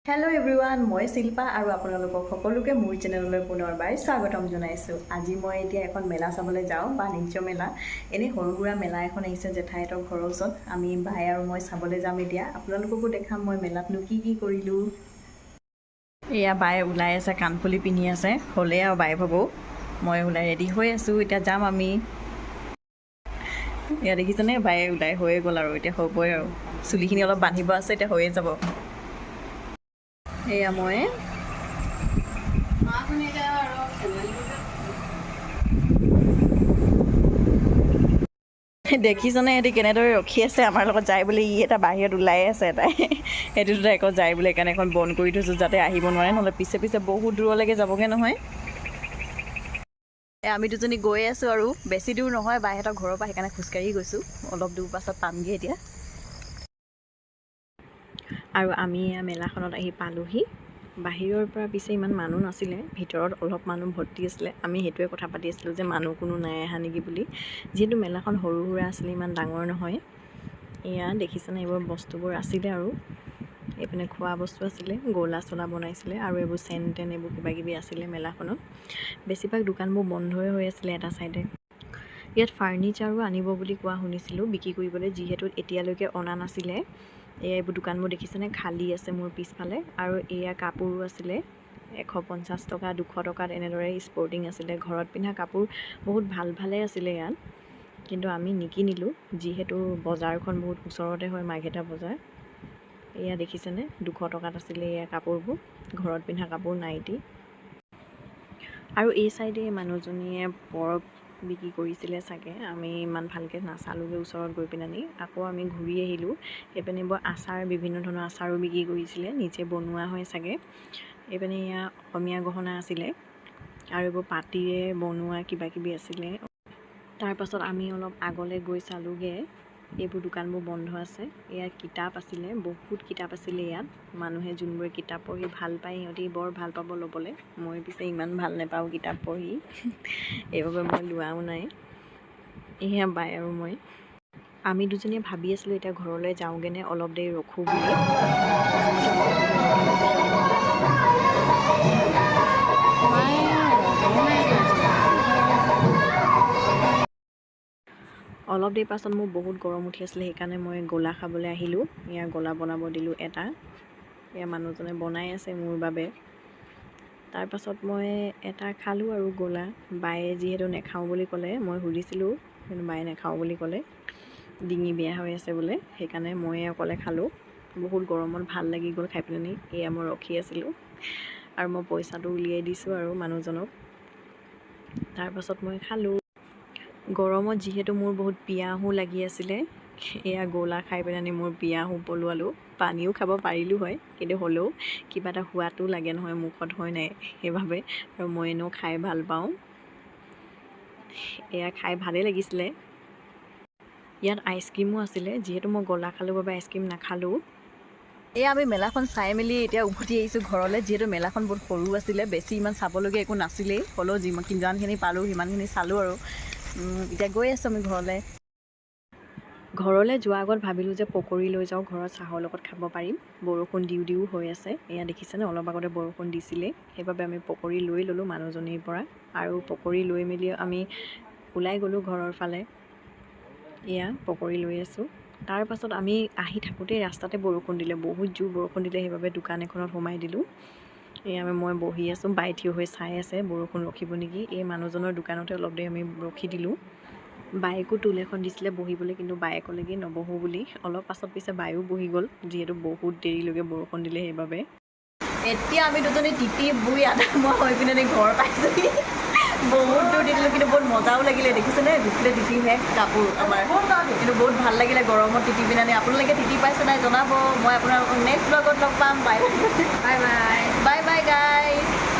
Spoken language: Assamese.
হেল্ল' এভৰিৱান, মই শিল্পা আৰু আপোনালোকক সকলোকে মোৰ চেনেললৈ পুনৰবাৰ স্বাগতম জনাইছোঁ। আজি মই এতিয়া এখন মেলা চাবলৈ যাওঁ, বাণিজ্য মেলা। এনেই সৰু সুৰা মেলা এখন আহিছে জেঠাইহঁতৰ ঘৰৰ ওচৰত। আমি ভাই আৰু মই চাবলৈ যাম এতিয়া। আপোনালোককো দেখাম মই মেলাতনো কি কৰিলোঁ। এয়া বাই ওলাই আছে, কাণফুলি পিন্ধি আছে। হ'লেই আৰু বাই ভাবো মই ওলাই ৰেডি হৈ আছোঁ, এতিয়া যাম আমি। এয়া দেখিছেনে, বাই ওলাই হৈয়ে গ'ল আৰু এতিয়া হ'বই আৰু। চুলিখিনি অলপ বান্ধিব আছে, এতিয়া হৈয়ে যাব। এয়া মই দেখিছনে সিহঁতি কেনেদৰে ৰখি আছে আমাৰ লগত যায় বুলি। ই এটা বাহিৰত ওলাই আছে এটাই, সেইটো দুটা একত যায় বুলি। সেইকাৰণে এখন বন্ধ কৰি থৈছোঁ যাতে আহিব নোৱাৰে, নহ'লে পিছে পিছে বহুত দূৰলৈকে যাবগৈ নহয়। আমি দুজনী গৈ আছোঁ আৰু বেছি দূৰ নহয় বাইহঁতৰ ঘৰৰ পৰা, সেইকাৰণে খোজকাঢ়ি গৈছোঁ। অলপ দূৰ পাছত পামগৈ এতিয়া। আৰু আমি মেলাখনত আহি পালোহি। বাহিৰৰ পৰা পিছে ইমান মানুহ নাছিলে, ভিতৰত অলপ মানুহ ভৰ্তি আছিলে। আমি সেইটোৱে কথা পাতি আছিলোঁ যে মানুহ কোনো নাই অহা নেকি বুলি। যিহেতু মেলাখন সৰু সুৰা আছিলে, ইমান ডাঙৰ নহয়। এয়া দেখিছেনে, এইবোৰ বস্তুবোৰ আছিলে আৰু এইপিনে খোৱা বস্তু আছিলে, গোলা চোলা বনাইছিলে আৰু এইবোৰ চেন টেন এইবোৰ কিবাকিবি আছিলে মেলাখনত। বেছিভাগ দোকানবোৰ বন্ধই হৈ আছিলে এটা চাইডে। ইয়াত ফাৰ্নিচাৰো আনিব বুলি কোৱা শুনিছিলোঁ বিক্ৰী কৰিবলৈ, যিহেতু এতিয়ালৈকে অনা নাছিলে। এয়া এইবোৰ দোকানবোৰ দেখিছেনে, খালী আছে মোৰ পিছফালে। আৰু এয়া কাপোৰো আছিলে, 150 টকা 200 টকাত এনেদৰে স্পৰ্টিং আছিলে। ঘৰত পিন্ধা কাপোৰ বহুত ভালেই আছিলে ইয়াত, কিন্তু আমি নিকিনিলোঁ যিহেতু বজাৰখন বহুত ওচৰতে হয়, মাৰ্ঘেটা বজাৰ। এয়া দেখিছেনে, 200 টকাত আছিলে এয়া কাপোৰবোৰ, ঘৰত পিন্ধা কাপোৰ, নাইটি। আৰু এই চাইডে মানুহজনীয়ে পৰব বিক্ৰী কৰিছিলে চাগে, আমি ইমান ভালকৈ নাচালোগৈ ওচৰত গৈ পিনে। আকৌ আমি ঘূৰি আহিলোঁ। এইপিনে বৰ আচাৰ, বিভিন্ন ধৰণৰ আচাৰো বিক্ৰী কৰিছিলে, নিজে বনোৱা হয় চাগে। এইপিনে এয়া অসমীয়া গহনা আছিলে আৰু এইবোৰ পাতিৰে বনোৱা কিবাকিবি আছিলে। তাৰপাছত আমি অলপ আগলৈ গৈ চালোগৈ, এইবোৰ দোকানবোৰ বন্ধ আছে। এয়া কিতাপ আছিলে, বহুত কিতাপ আছিলে ইয়াত। মানুহে যোনবোৰে কিতাপ পঢ়ি ভাল পায় সিহঁতি বৰ ভাল পাব ল'বলৈ। মই পিছে ইমান ভাল নাপাওঁ কিতাপ পঢ়ি, সেইবাবে মই লোৱাও নাই। এয়া বাই আৰু মই, আমি দুজনীয়ে ভাবি আছিলোঁ এতিয়া ঘৰলৈ যাওঁগৈ নে অলপ দেৰি ৰখোঁ বুলি। অলপ দেৰি পাছত মোৰ বহুত গৰম উঠি আছিলে, সেইকাৰণে মই গোলা খাবলৈ আহিলোঁ। এয়া গোলা বনাব দিলোঁ এটা, এয়া মানুহজনে বনাই আছে মোৰ বাবে। তাৰপাছত মই এটা খালোঁ আৰু গোলা। বায়ে যিহেতু নাখাওঁ বুলি ক'লে, মই সুধিছিলোঁ কিন্তু বায়ে নাখাওঁ বুলি ক'লে, ডিঙি বেয়া হৈ আছে বোলে, সেইকাৰণে ময়ে অকলে খালোঁ। বহুত গৰমত ভাল লাগি গ'ল খাই পেলানি। এয়া মই ৰখি আছিলোঁ আৰু মই পইচাটো উলিয়াই দিছোঁ আৰু মানুহজনক। তাৰপাছত মই খালোঁ। গৰমত যিহেতু মোৰ বহুত পিয়াহো লাগি আছিলে, এয়া গোলা খাই পেলানি মোৰ পিয়াহো পলুৱালোঁ। পানীও খাব পাৰিলোঁ হয়, কিন্তু হ'লেও কিবা এটা সোৱাদো লাগে নহয় মুখত, হয় নাই? সেইবাবে, আৰু মই এনেও খাই ভাল পাওঁ। এয়া খাই ভালেই লাগিছিলে। ইয়াত আইচক্ৰীমো আছিলে, যিহেতু মই গোলা খালোঁ বাবে আইচক্ৰীম নাখালোঁ। এয়া আমি মেলাখন চাই মেলি এতিয়া উভতি আহিছোঁ ঘৰলৈ, যিহেতু মেলাখন বহুত সৰু আছিলে, বেছি ইমান চাবলগীয়া একো নাছিলেই। হ'লেও যিমানখিনি পালোঁ সিমানখিনি চালোঁ আৰু। এতিয়া গৈ আছোঁ আমি ঘৰলৈ। ঘৰলৈ যোৱাৰ আগত ভাবিলোঁ যে পকৰি লৈ যাওঁ, ঘৰত চাহৰ লগত খাব পাৰিম। বৰষুণ দিও হৈ আছে, এয়া দেখিছেনে, অলপ আগতে বৰষুণ দিছিলে। সেইবাবে আমি পকৰি লৈ ল'লোঁ মানুহজনীৰ পৰা, আৰু পকৰি লৈ মেলি আমি ওলাই গ'লোঁ ঘৰৰ ফালে। এয়া পকৰি লৈ আছোঁ। তাৰপাছত আমি আহি থাকোঁতেই ৰাস্তাতে বৰষুণ দিলে, বহুত জোৰ বৰষুণ দিলে, সেইবাবে দোকান এখনত সোমাই দিলোঁ। এয়া মই বহি আছোঁ, বাই থিয় হৈ চাই আছে বৰষুণ ৰখিব নেকি। এই মানুহজনৰ দোকানতে অলপ দেৰি আমি ৰখি দিলোঁ। বায়েকো টুল এখন দিছিলে বহিবলৈ, কিন্তু বায়ে ক'লেগৈ নবহোঁ বুলি। অলপ পাছত পিছে বায়ো বহি গ'ল, যিহেতু বহুত দেৰিলৈকে বৰষুণ দিলে সেইবাবে। এতিয়া আমি দুজনী তিতি বুই আধা মই হৈ পিনে ঘৰ পাইছোঁহি। বহুত দূৰ তিতিলোঁ, কিন্তু বহুত মজাও লাগিলে। দেখিছেনে, দুফালে তিতিহে কাপোৰ আমাৰ, কিন্তু বহুত ভাল লাগিলে গৰমত তিতি পিনে। আপোনালোকে তিতি পাইছে নাই জনাব। মই আপোনালোকক নেক্সট ব্লগত লগ পাম। Bye bye bye bye guys.